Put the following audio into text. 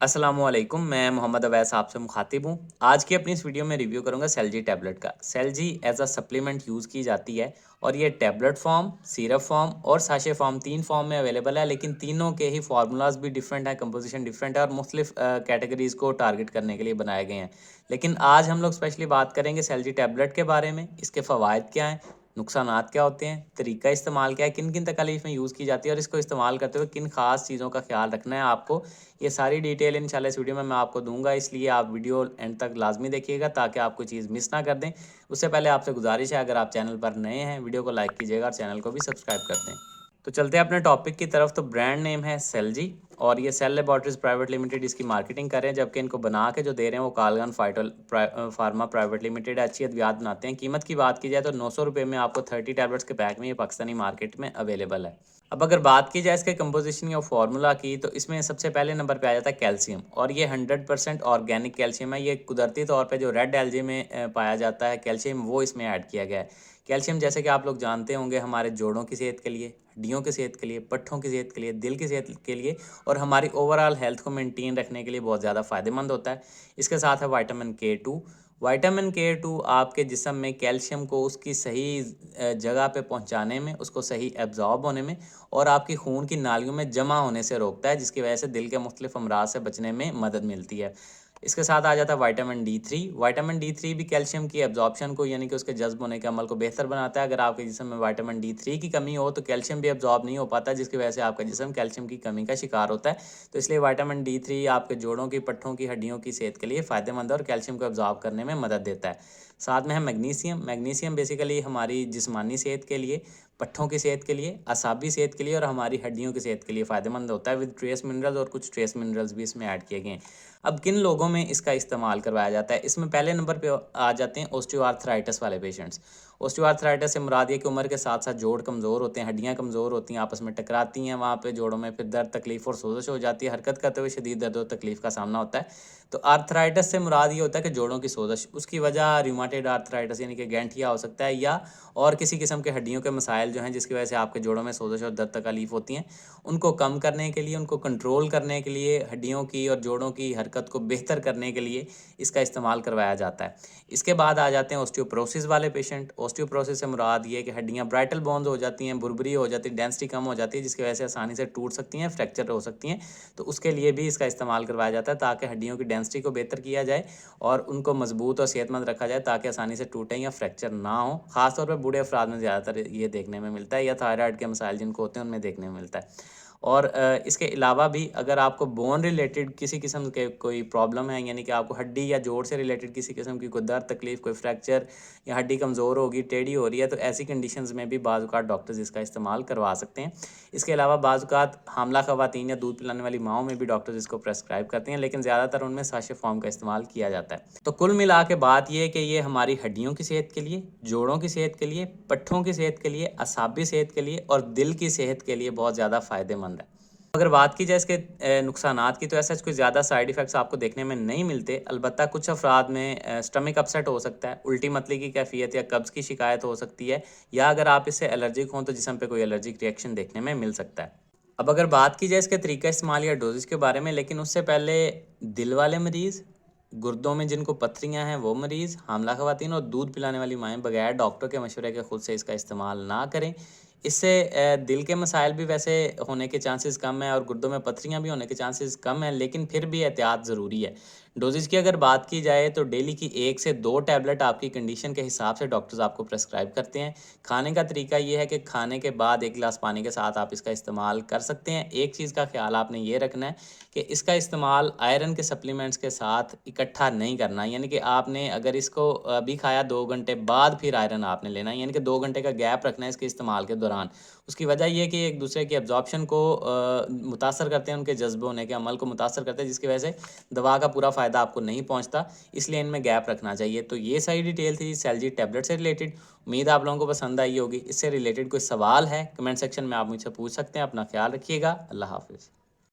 अस्सलामुअलैकुम, मैं मोहम्मद अवैस आपसे मुखातिब हूँ। आज की अपनी इस वीडियो में रिव्यू करूँगा सेल्जी टैबलेट का। सेल्जी एज अ सप्लीमेंट यूज़ की जाती है और ये टैबलेट फॉर्म, सिरप फॉर्म और साशे फॉर्म 3 फॉर्म में अवेलेबल है, लेकिन तीनों के ही फार्मूलाज भी डिफरेंट है, कंपोजिशन डिफरेंट है और मुख्तलिफ कैटेगरीज़ को टारगेट करने के लिए बनाए गए हैं। लेकिन आज हम लोग स्पेशली बात करेंगे सेल्जी टैबलेट के बारे में, इसके फ़वाइद क्या हैं, नुकसानात क्या होते हैं, तरीका इस्तेमाल क्या है, किन किन तकालीफ में यूज़ की जाती है और इसको इस्तेमाल करते हुए किन खास चीज़ों का ख्याल रखना है आपको। ये सारी डिटेल इंशाल्लाह इस वीडियो में मैं आपको दूंगा, इसलिए आप वीडियो एंड तक लाजमी देखिएगा ताकि आप कोई चीज़ मिस ना कर दें। उससे पहले आपसे गुजारिश है, अगर आप चैनल पर नए हैं वीडियो को लाइक कीजिएगा और चैनल को भी सब्सक्राइब कर दें। तो चलते हैं अपने टॉपिक की तरफ। तो ब्रांड नेम है सेल्जी और ये सेल लेबॉर्ट्रीज प्राइवेट लिमिटेड इसकी मार्केटिंग कर रहे हैं, जबकि इनको बना के जो दे रहे हैं वो कालगन फाइटल फार्मा प्राइवेट लिमिटेड अच्छी अद्वियात बनाते हैं। कीमत की बात की जाए तो 900 रुपये में आपको 30 टैबलेट्स के पैक में ये पाकिस्तानी मार्केट में अवेलेबल है। अब अगर बात की जाए इसके कंपोजिशन या फार्मूला की, तो इसमें सबसे पहले नंबर पे आ जाता है कैल्शियम और ये 100% ऑर्गेनिक कैल्शियम है। ये कुदरती तौर पे जो रेड एल्गी में पाया जाता है कैल्शियम, वो इसमें ऐड किया गया है। कैल्शियम जैसे कि आप लोग जानते होंगे हमारे जोड़ों की सेहत के लिए, हड्डियों की सेहत के लिए, पट्ठों की सेहत के लिए, दिल की सेहत के लिए और हमारी ओवरऑल हेल्थ को मेंटेन रखने के लिए बहुत ज़्यादा फ़ायदेमंद होता है। इसके साथ है विटामिन K2। विटामिन K2 आपके जिस्म में कैल्शियम को उसकी सही जगह पे पहुंचाने में, उसको सही एब्जॉर्ब होने में और आपकी खून की नालियों में जमा होने से रोकता है, जिसकी वजह से दिल के मुख्तलिफ अमराज से बचने में मदद मिलती है। इसके साथ आ जाता है विटामिन D3। विटामिन D3 भी कैल्शियम की एब्जॉर्प्शन को यानी कि उसके जज्ब होने के अमल को बेहतर बनाता है। अगर आपके जिस्म में विटामिन D3 की कमी हो तो कैल्शियम भी एब्जॉर्ब नहीं हो पाता, जिसकी वजह से आपका जिस्म कैल्शियम की कमी का शिकार होता है। तो इसलिए विटामिन D3 आपके जोड़ों की, पट्ठों की, हड्डियों की सेहत के लिए फ़ायदेमंद है और कैल्शियम को एब्जॉर्ब करने में मदद देता है। साथ में है मैग्नीशियम। मैग्नीशियम बेसिकली हमारी जिस्मानी सेहत के लिए, पट्ठों की सेहत के लिए, असाबी सेहत के लिए और हमारी हड्डियों की सेहत के लिए फ़ायदेमंद होता है, विद ट्रेस मिनरल्स और कुछ ट्रेस मिनरल्स भी इसमें ऐड किए गए हैं। अब किन लोगों में इसका इस्तेमाल करवाया जाता है, इसमें पहले नंबर पे आ जाते हैं ऑस्टियोआर्थराइटिस वाले पेशेंट्स। ऑस्टियोआर्थराइटिस से मुराद ये कि उम्र के साथ साथ जोड़ कमज़ोर होते हैं, हड्डियाँ कमज़ोर होती हैं, आपस में टकराती हैं, वहाँ पे जोड़ों में फिर दर्द, तकलीफ और सोजश हो जाती है, हरकत करते हुए शदीद दर्द और तकलीफ का सामना होता है। तो आर्थराइटिस से मुराद ये होता है कि जोड़ों की सोजश, उसकी वजह रूमेटॉइड आर्थराइटिस यानी कि गैंठिया हो सकता है या और किसी किस्म के हड्डियों के मसाइल जो हैं जिसकी वजह से आपके जोड़ों में सोजश और दर्द तकलीफ होती हैं, उनको कम करने के लिए, उनको कंट्रोल करने के लिए, हड्डियों की और जोड़ों की हरकत को बेहतर करने के लिए इसका इस्तेमाल करवाया जाता है। इसके बाद आ जाते हैं ऑस्टियोप्रोसिस वाले पेशेंट। ऑस्टियोप्रोसिस से मुराद ये है कि हड्डियाँ ब्राइटल बोन्स हो जाती हैं, बुरबुरी हो जाती है, डेंसिटी कम हो जाती है, जिसकी वजह से आसानी से टूट सकती हैं, फ्रैक्चर हो सकती हैं। तो उसके लिए भी इसका इस्तेमाल करवाया जाता है ताकि हड्डियों की डेंसिटी को बेहतर किया जाए और उनको मजबूत और सेहतमंद रखा जाए ताकि आसानी से टूटें या फ्रैक्चर ना हो। खासतौर पर बूढ़े अफराद में ज़्यादातर ये देखने में मिलता है या थायराइड के मसाइल जिनको होते हैं उनमें देखने में मिलता है। और इसके अलावा भी अगर आपको बोन रिलेटेड किसी किस्म के कोई प्रॉब्लम है, यानी कि आपको हड्डी या जोड़ से रिलेटेड किसी किस्म की कोई दर्द, तकलीफ, कोई फ्रैक्चर या हड्डी कमज़ोर होगी, टेढ़ी हो रही है, तो ऐसी कंडीशंस में भी बाज़ औक़ात डॉक्टर्स इसका इस्तेमाल करवा सकते हैं। इसके अलावा बाज़ औक़ात हामला ख़वातीन या दूध पिलाने वाली माँओं में भी डॉक्टर्स इसको प्रेस्क्राइब करते हैं, लेकिन ज़्यादातर उनमें साशे फ़ॉर्म का इस्तेमाल किया जाता है। तो कुल मिला के बात ये है कि ये हमारी हड्डियों की सेहत के लिए, जोड़ों की सेहत के लिए, पट्ठों की सेहत के लिए, असाबी सेहत के लिए और दिल की सेहत के लिए बहुत ज़्यादा फ़ायदेमंद है। अगर बात की जाए इसके नुकसानात की, तो ऐसा कोई ज़्यादा साइड इफ़ेक्ट्स आपको देखने में नहीं मिलते। अलबत्ता कुछ अफराद में स्टमक अपसेट हो सकता है, उल्टी मतली की कैफ़ियत या कब्ज़ की शिकायत हो सकती है, या अगर आप इससे एलर्जिक हों तो जिस्म पे कोई एलर्जिक रिएक्शन देखने में मिल सकता है। अब अगर बात की जाए इसके तरीका इस्तेमाल या डोजेज के बारे में, लेकिन उससे पहले दिल वाले मरीज़, गुर्दों में जिनको पथरियाँ हैं वो मरीज़, हामला ख़वातीन और दूध पिलाने वाली माएँ बगैर डॉक्टर के मशवरे के खुद से इसका इस्तेमाल ना करें। इससे दिल के मसाइल भी वैसे होने के चांसेस कम है और गुर्दों में पथरियाँ भी होने के चांसेस कम है, लेकिन फिर भी एहतियात ज़रूरी है। डोजेज की अगर बात की जाए तो डेली की 1 से 2 टैबलेट आपकी कंडीशन के हिसाब से डॉक्टर्स आपको प्रेस्क्राइब करते हैं। खाने का तरीका ये है कि खाने के बाद 1 गिलास पानी के साथ आप इसका इस्तेमाल कर सकते हैं। एक चीज़ का ख्याल आपने ये रखना है कि इसका इस्तेमाल आयरन के सप्लीमेंट्स के साथ इकट्ठा नहीं करना, यानी कि आपने अगर इसको अभी खाया 2 घंटे बाद फिर आयरन आपने लेना है, यानी कि 2 घंटे का गैप रखना है इसके इस्तेमाल के दौरान। उसकी वजह ये है कि एक दूसरे की एब्जॉर्प्शन को मुतासर करते हैं, उनके जज्ब होने के अमल को मुतासर करते हैं, जिसकी वजह से दवा का पूरा फ़ायदा आपको नहीं पहुंचता, इसलिए इनमें गैप रखना चाहिए। तो ये सारी डिटेल थी सेल्जी टैबलेट से रिलेटेड। उम्मीद आप लोगों को पसंद आई होगी। इससे रिलेटेड कोई सवाल है कमेंट सेक्शन में आप मुझसे पूछ सकते हैं। अपना ख्याल रखिएगा। अल्लाह हाफिज़।